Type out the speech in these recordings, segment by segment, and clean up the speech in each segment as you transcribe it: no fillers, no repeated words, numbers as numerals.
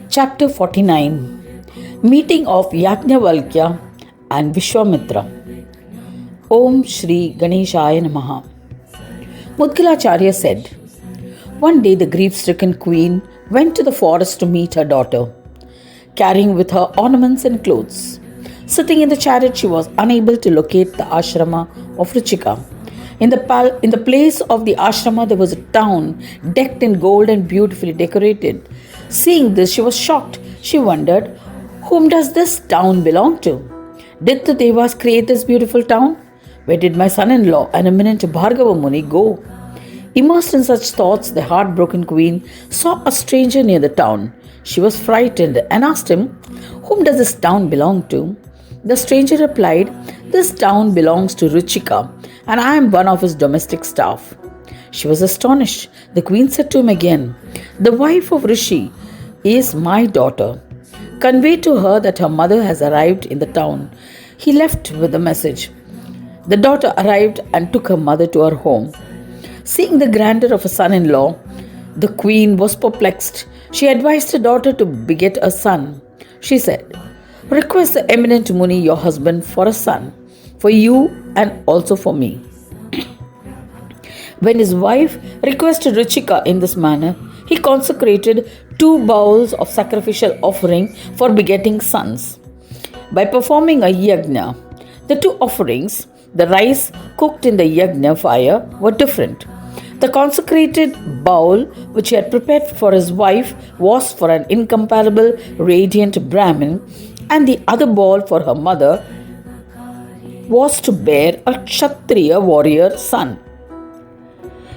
Chapter 49. Meeting of Yagnavalkya and Vishwamitra. Om Shri Ganeshaya Namaha. Mudgalacharya said, one day the grief-stricken queen went to the forest to meet her daughter, carrying with her ornaments and clothes. Sitting in the chariot, she was unable to locate the ashrama of Ruchika. In the place of the ashrama, there was a town decked in gold and beautifully decorated. Seeing this, she was shocked. She wondered, whom does this town belong to? Did the Devas create this beautiful town? Where did my son-in-law and eminent Bhargava Muni go? Immersed in such thoughts, the heartbroken queen saw a stranger near the town. She was frightened and asked him, whom does this town belong to? The stranger replied, this town belongs to Ruchika, and I am one of his domestic staff. She was astonished. The queen said to him again, the wife of Rishi is my daughter. Convey to her that her mother has arrived in the town. He left with a message. The daughter arrived and took her mother to her home. Seeing the grandeur of a son-in-law, the queen was perplexed. She advised her daughter to beget a son. She said, request the eminent Muni, your husband, for a son, for you and also for me. When his wife requested Ruchika in this manner, he consecrated 2 bowls of sacrificial offering for begetting sons. By performing a yagna, the 2 offerings, the rice cooked in the yagna fire, were different. The consecrated bowl which he had prepared for his wife was for an incomparable, radiant Brahmin, and the other bowl for her mother was to bear a Kshatriya warrior son.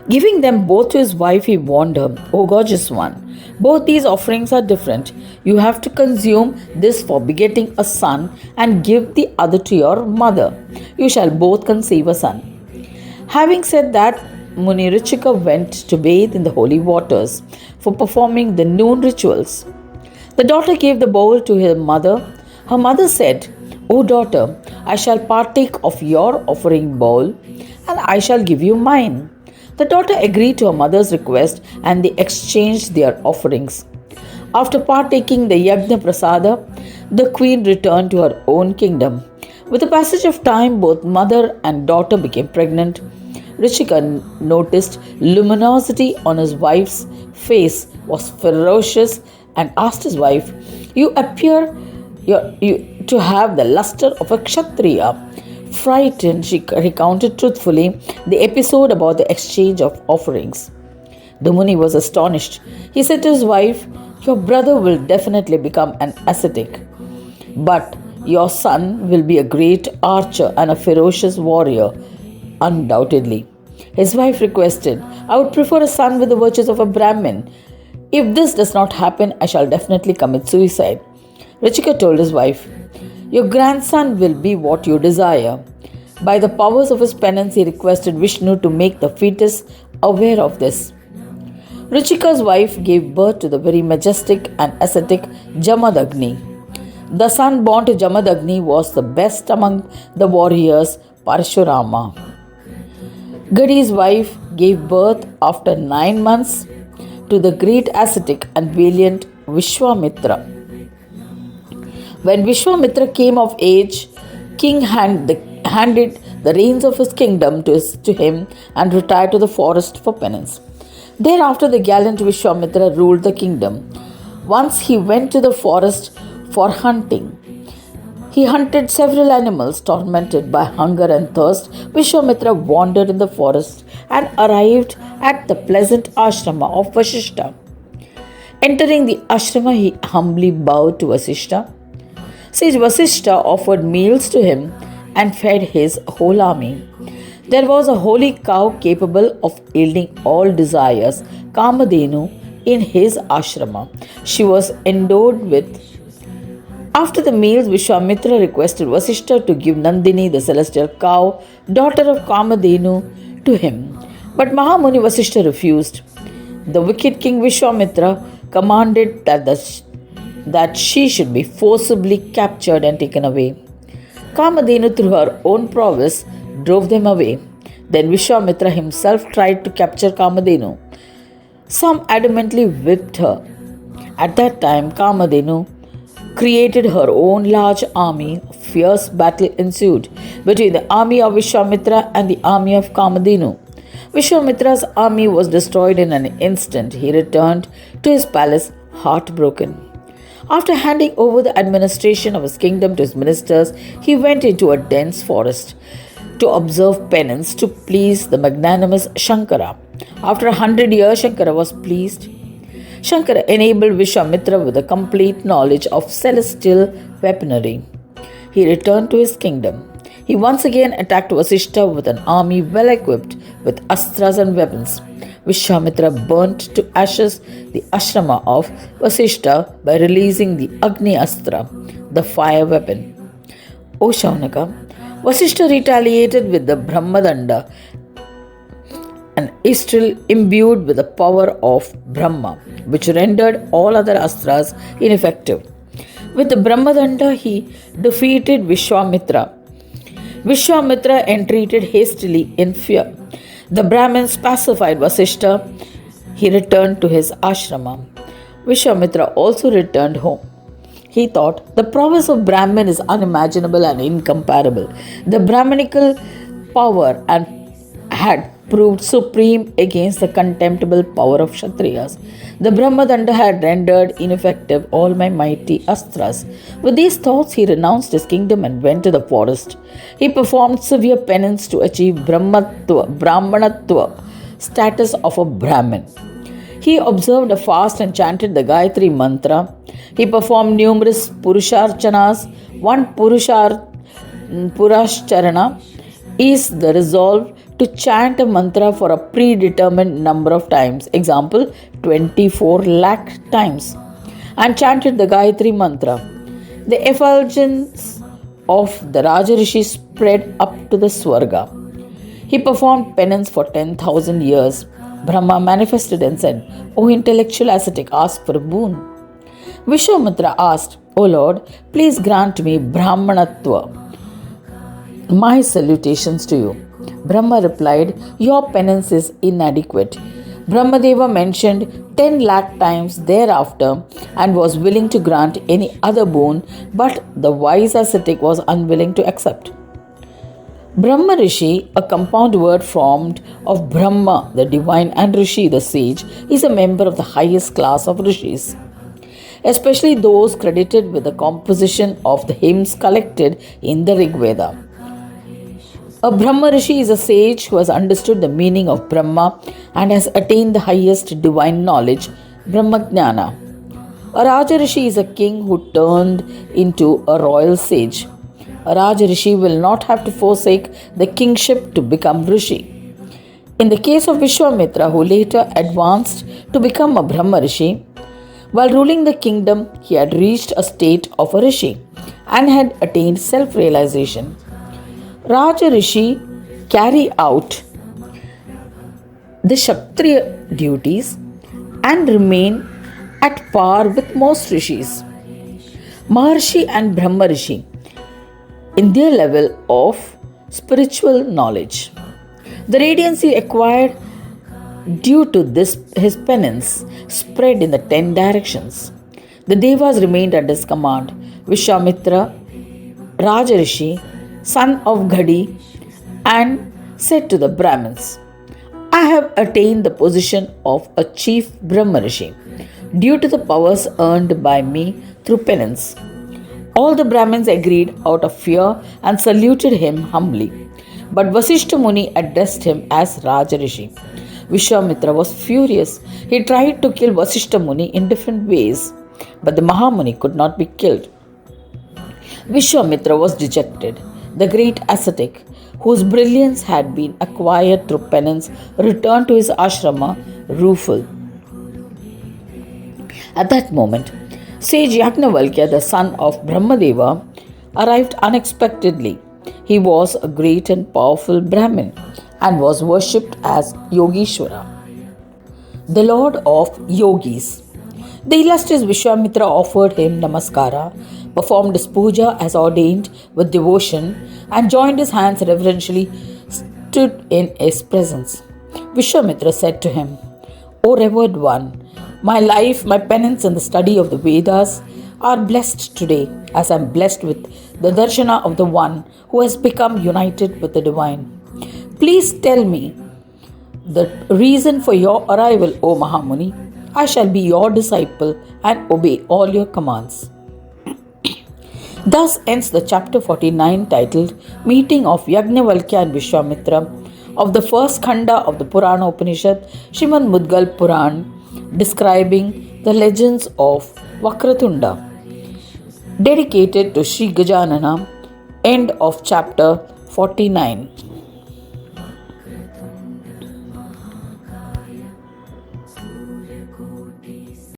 Giving them both to his wife, he warned her, O gorgeous one, both these offerings are different. You have to consume this for begetting a son and give the other to your mother. You shall both conceive a son. Having said that, Muni Ruchika went to bathe in the holy waters for performing the noon rituals. The daughter gave the bowl to her mother. Her mother said, O daughter, I shall partake of your offering bowl and I shall give you mine. The daughter agreed to her mother's request and they exchanged their offerings. After partaking the Yagna Prasada, the queen returned to her own kingdom. With the passage of time, both mother and daughter became pregnant. Ruchika noticed luminosity on his wife's face was ferocious and asked his wife, you appear to have the luster of a Kshatriya. Frightened, she recounted truthfully the episode about the exchange of offerings. The Muni was astonished. He said to his wife, your brother will definitely become an ascetic, but your son will be a great archer and a ferocious warrior, undoubtedly. His wife requested, I would prefer a son with the virtues of a Brahmin. If this does not happen, I shall definitely commit suicide. Ruchika told his wife, your grandson will be what you desire. By the powers of his penance, he requested Vishnu to make the fetus aware of this. Ruchika's wife gave birth to the very majestic and ascetic Jamadagni. The son born to Jamadagni was the best among the warriors, Parashurama. Gadi's wife gave birth after 9 months to the great ascetic and valiant Vishwamitra. When Vishwamitra came of age, king handed the reins of his kingdom to him and retired to the forest for penance. Thereafter, the gallant Vishwamitra ruled the kingdom. Once he went to the forest for hunting. He hunted several animals. Tormented by hunger and thirst, Vishwamitra wandered in the forest and arrived at the pleasant ashrama of Vasishta. Entering the ashrama, he humbly bowed to Vasishta. Sage Vasishta offered meals to him and fed his whole army. There was a holy cow capable of yielding all desires, Kamadhenu, in his ashrama. She was endowed with. After the meals, Vishwamitra requested Vasishta to give Nandini, the celestial cow, daughter of Kamadhenu, to him. But Mahamuni Vasishta refused. The wicked king Vishwamitra commanded that she should be forcibly captured and taken away. Kamadhenu, through her own prowess, drove them away. Then Vishwamitra himself tried to capture Kamadhenu. Some adamantly whipped her. At that time, Kamadhenu created her own large army. A fierce battle ensued between the army of Vishwamitra and the army of Kamadhenu. Vishwamitra's army was destroyed in an instant. He returned to his palace heartbroken. After handing over the administration of his kingdom to his ministers, he went into a dense forest to observe penance to please the magnanimous Shankara. After 100 years, Shankara was pleased. Shankara enabled Vishwamitra with a complete knowledge of celestial weaponry. He returned to his kingdom. He once again attacked Vasishta with an army well equipped with astras and weapons. Vishwamitra burnt to ashes the ashrama of Vasishta by releasing the Agni Astra, the fire weapon. O Shaunaka, Vasishta retaliated with the Brahmadanda, an astral imbued with the power of Brahma, which rendered all other astras ineffective. With the Brahmadanda, he defeated Vishwamitra. Vishwamitra entreated hastily in fear. The Brahmins pacified Vasishta. He returned to his ashrama. Vishwamitra also returned home. He thought, the prowess of Brahmin is unimaginable and incomparable. The Brahminical power had proved supreme against the contemptible power of Kshatriyas. The Brahmadanda had rendered ineffective all my mighty astras. With these thoughts, he renounced his kingdom and went to the forest. He performed severe penance to achieve Brahmanatva, status of a Brahmin. He observed a fast and chanted the Gayatri mantra. He performed numerous Purusharchanas. One Purashcharana is the resolve to chant a mantra for a predetermined number of times, example 24 lakh times, and chanted the Gayatri mantra. The effulgence of the Rajarishi spread up to the Swarga. He performed penance for 10,000 years. Brahma manifested and said, O intellectual ascetic, ask for a boon. Vishwamitra asked, O Lord, please grant me Brahmanatva. My salutations to you. Brahma replied, your penance is inadequate. Brahmadeva mentioned 10 lakh times thereafter and was willing to grant any other boon, but the wise ascetic was unwilling to accept. Brahma Rishi, a compound word formed of Brahma, the divine, and Rishi, the sage, is a member of the highest class of Rishis, especially those credited with the composition of the hymns collected in the Rig Veda. A Brahma Rishi is a sage who has understood the meaning of Brahma and has attained the highest divine knowledge, Brahmagnana. A Raja Rishi is a king who turned into a royal sage. A Raja Rishi will not have to forsake the kingship to become Rishi. In the case of Vishwamitra, who later advanced to become a Brahma Rishi, while ruling the kingdom, he had reached a state of a Rishi and had attained self-realization. Raja Rishi carry out the Kshatriya duties and remain at par with most Rishis. Maharshi and Brahma Rishi in their level of spiritual knowledge. The radiance he acquired due to this his penance spread in the 10 directions. The Devas remained under his command. Vishwamitra, Raja Rishi, son of Ghadi, and said to the Brahmins, I have attained the position of a chief Brahma Rishi due to the powers earned by me through penance. All the Brahmins agreed out of fear and saluted him humbly. But Vasishta Muni addressed him as Raja Rishi. Vishwamitra was furious. He tried to kill Vasishta Muni in different ways, but the Mahamuni could not be killed. Vishwamitra was dejected. The great ascetic, whose brilliance had been acquired through penance, returned to his ashrama rueful. At that moment, sage Yagnavalkya, the son of Brahmadeva, arrived unexpectedly. He was a great and powerful Brahmin and was worshipped as Yogeshwara, the lord of yogis. The illustrious Vishwamitra offered him namaskara, performed his puja as ordained with devotion, and joined his hands reverentially, stood in his presence. Vishwamitra said to him, O revered one, my life, my penance, and the study of the Vedas are blessed today, as I am blessed with the darshana of the one who has become united with the divine. Please tell me the reason for your arrival, O Mahamuni. I shall be your disciple and obey all your commands. Thus ends the chapter 49 titled Meeting of Yagnavalkya and Vishwamitra of the first khanda of the Puran Upanishad, Srimad Mudgal Puran, describing the legends of Vakratunda. Dedicated to Sri Gajanana. End of chapter 49.